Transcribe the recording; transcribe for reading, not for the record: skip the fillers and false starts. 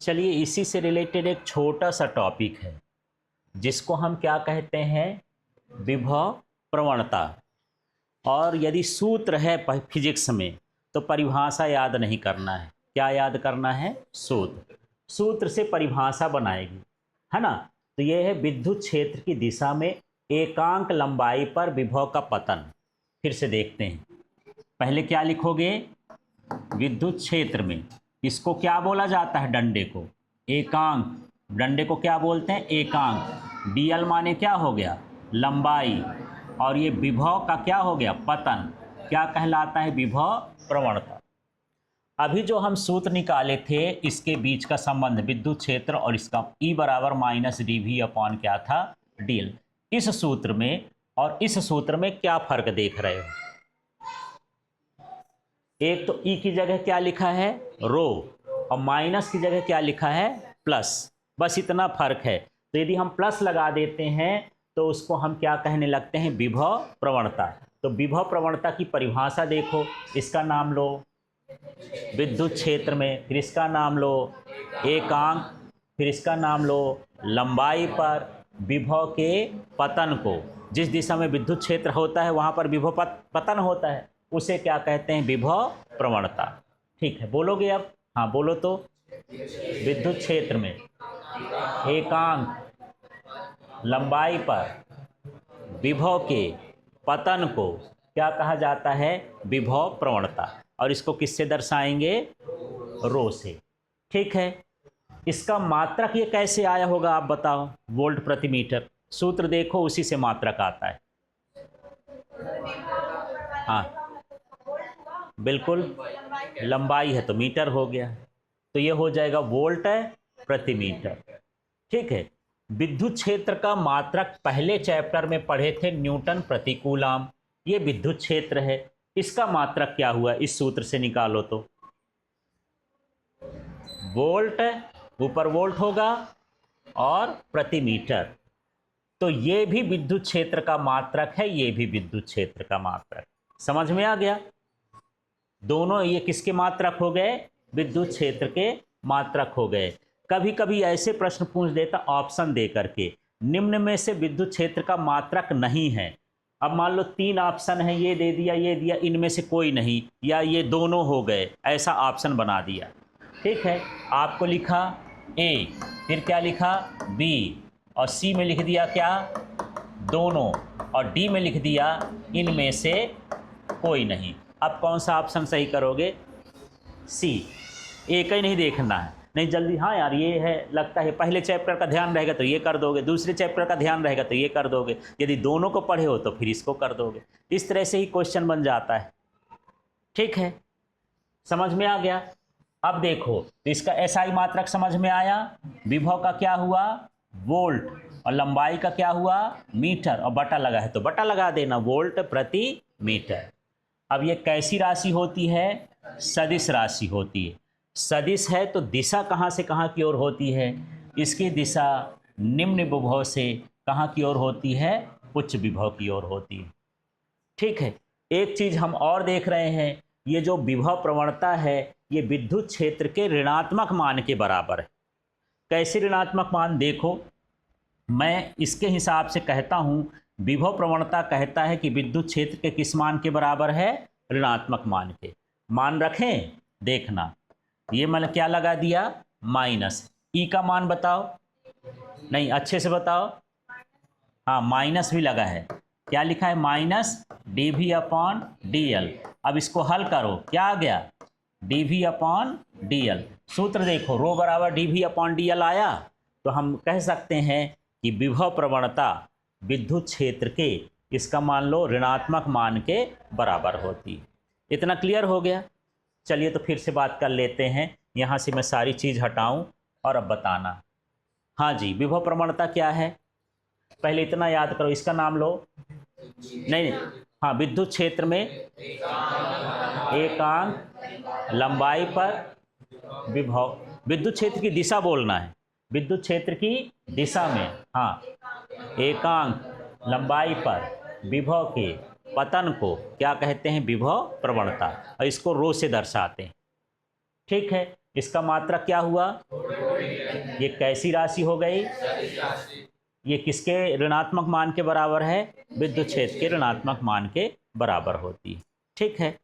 चलिए इसी से रिलेटेड एक छोटा सा टॉपिक है जिसको हम क्या कहते हैं, विभव प्रवणता। और यदि सूत्र है फिजिक्स में तो परिभाषा याद नहीं करना है। क्या याद करना है? सूत्र। सूत्र से परिभाषा बनाएगी, है ना। तो ये है विद्युत क्षेत्र की दिशा में एकांक लंबाई पर विभव का पतन। फिर से देखते हैं, पहले क्या लिखोगे? विद्युत क्षेत्र में इसको क्या बोला जाता है? डंडे को एकांक। डंडे को क्या बोलते हैं? एकांक। डीएल माने क्या हो गया? लंबाई। और ये विभव का क्या हो गया? पतन। क्या कहलाता है? विभव प्रवणता। अभी जो हम सूत्र निकाले थे इसके बीच का संबंध विद्युत क्षेत्र और इसका E बराबर माइनस डी वी अपॉन क्या था? डीएल। इस सूत्र में और इस सूत्र में क्या फर्क देख रहे हो? एक तो E की जगह क्या लिखा है? रो, और माइनस की जगह क्या लिखा है? प्लस। बस इतना फर्क है। तो यदि हम प्लस लगा देते हैं तो उसको हम क्या कहने लगते हैं? विभव प्रवणता। तो विभव प्रवणता की परिभाषा देखो, इसका नाम लो विद्युत क्षेत्र में, फिर इसका नाम लो एकांक, फिर इसका नाम लो लंबाई पर विभव के पतन को। जिस दिशा में विद्युत क्षेत्र होता है वहाँ पर विभव पतन होता है, उसे क्या कहते हैं? विभव प्रवणता। ठीक है, बोलोगे अब? हाँ बोलो तो। विद्युत क्षेत्र में एकांक लंबाई पर विभव के पतन को क्या कहा जाता है? विभव प्रवणता। और इसको किससे दर्शाएंगे? रो से। ठीक है, इसका मात्रक ये कैसे आया होगा आप बताओ? वोल्ट प्रति मीटर। सूत्र देखो, उसी से मात्रक आता है। हाँ बिल्कुल, लंबाई है तो मीटर हो गया, तो ये हो जाएगा वोल्ट प्रति मीटर। ठीक है, विद्युत क्षेत्र का मात्रक पहले चैप्टर में पढ़े थे, न्यूटन प्रति कूलम। ये विद्युत क्षेत्र है, इसका मात्रक क्या हुआ? इस सूत्र से निकालो तो वोल्ट, ऊपर वोल्ट होगा और प्रति मीटर। तो ये भी विद्युत क्षेत्र का मात्रक है, ये भी विद्युत क्षेत्र का मात्रक। समझ में आ गया? दोनों ये किसके मात्रक हो गए? विद्युत क्षेत्र के मात्रक हो गए। कभी कभी ऐसे प्रश्न पूछ देता ऑप्शन दे करके, निम्न में से विद्युत क्षेत्र का मात्रक नहीं है। अब मान लो 3 ऑप्शन है, ये दे दिया, ये दिया, इनमें से कोई नहीं, या ये दोनों हो गए, ऐसा ऑप्शन बना दिया। ठीक है, आपको लिखा ए, फिर क्या लिखा? बी, और सी में लिख दिया क्या? दोनों, और डी में लिख दिया इनमें से कोई नहीं। अब कौन सा ऑप्शन सही करोगे? सी। एक ही नहीं देखना है, नहीं जल्दी। हाँ यार ये है, लगता है पहले चैप्टर का ध्यान रहेगा तो ये कर दोगे, दूसरे चैप्टर का ध्यान रहेगा तो ये कर दोगे, यदि दोनों को पढ़े हो तो फिर इसको कर दोगे। इस तरह से ही क्वेश्चन बन जाता है। ठीक है, समझ में आ गया? अब देखो, तो इसका एसआई मात्रक समझ में आया। विभव का क्या हुआ? वोल्ट, और लंबाई का क्या हुआ? मीटर, और बटा लगा है तो बटा लगा देना, वोल्ट प्रति मीटर। अब ये कैसी राशि होती है? सदिश राशि होती है। सदिश है तो दिशा कहाँ से कहाँ की ओर होती है? इसकी दिशा निम्न विभव से कहाँ की ओर होती है? उच्च विभव की ओर होती है। ठीक है, एक चीज हम और देख रहे हैं, ये जो विभव प्रवणता है ये विद्युत क्षेत्र के ऋणात्मक मान के बराबर है। कैसे ऋणात्मक मान? देखो, मैं इसके हिसाब से कहता हूं, विभव प्रवणता कहता है कि विद्युत क्षेत्र के किस मान के बराबर है? ऋणात्मक मान के। मान रखें, देखना, ये मतलब क्या लगा दिया? माइनस। ई का मान बताओ, नहीं अच्छे से बताओ। हाँ माइनस भी लगा है, क्या लिखा है? Minus D V upon D L. अब इसको हल करो, क्या आ गया? D V upon D L. सूत्र देखो, रो बराबर D V upon D L आया, तो हम कह सकते हैं कि विभव प्रवणता विद्युत क्षेत्र के, इसका मान लो ऋणात्मक मान के बराबर होती है। इतना क्लियर हो गया? चलिए तो फिर से बात कर लेते हैं, यहाँ से मैं सारी चीज़ हटाऊं और अब बताना। हाँ जी, विभव प्रवणता क्या है? पहले इतना याद करो, इसका नाम लो। नहीं, हाँ, विद्युत क्षेत्र में एकांक लंबाई पर विभव, विद्युत क्षेत्र की दिशा बोलना है, विद्युत क्षेत्र की दिशा में, हाँ, एकांक लंबाई पर विभव के पतन को क्या कहते हैं? विभव प्रवणता। और इसको रो से दर्शाते हैं। ठीक है, इसका मात्रक क्या हुआ? ये कैसी राशि हो गई? ये किसके ऋणात्मक मान के बराबर है? विद्युत क्षेत्र के ऋणात्मक मान के बराबर होती है। ठीक है,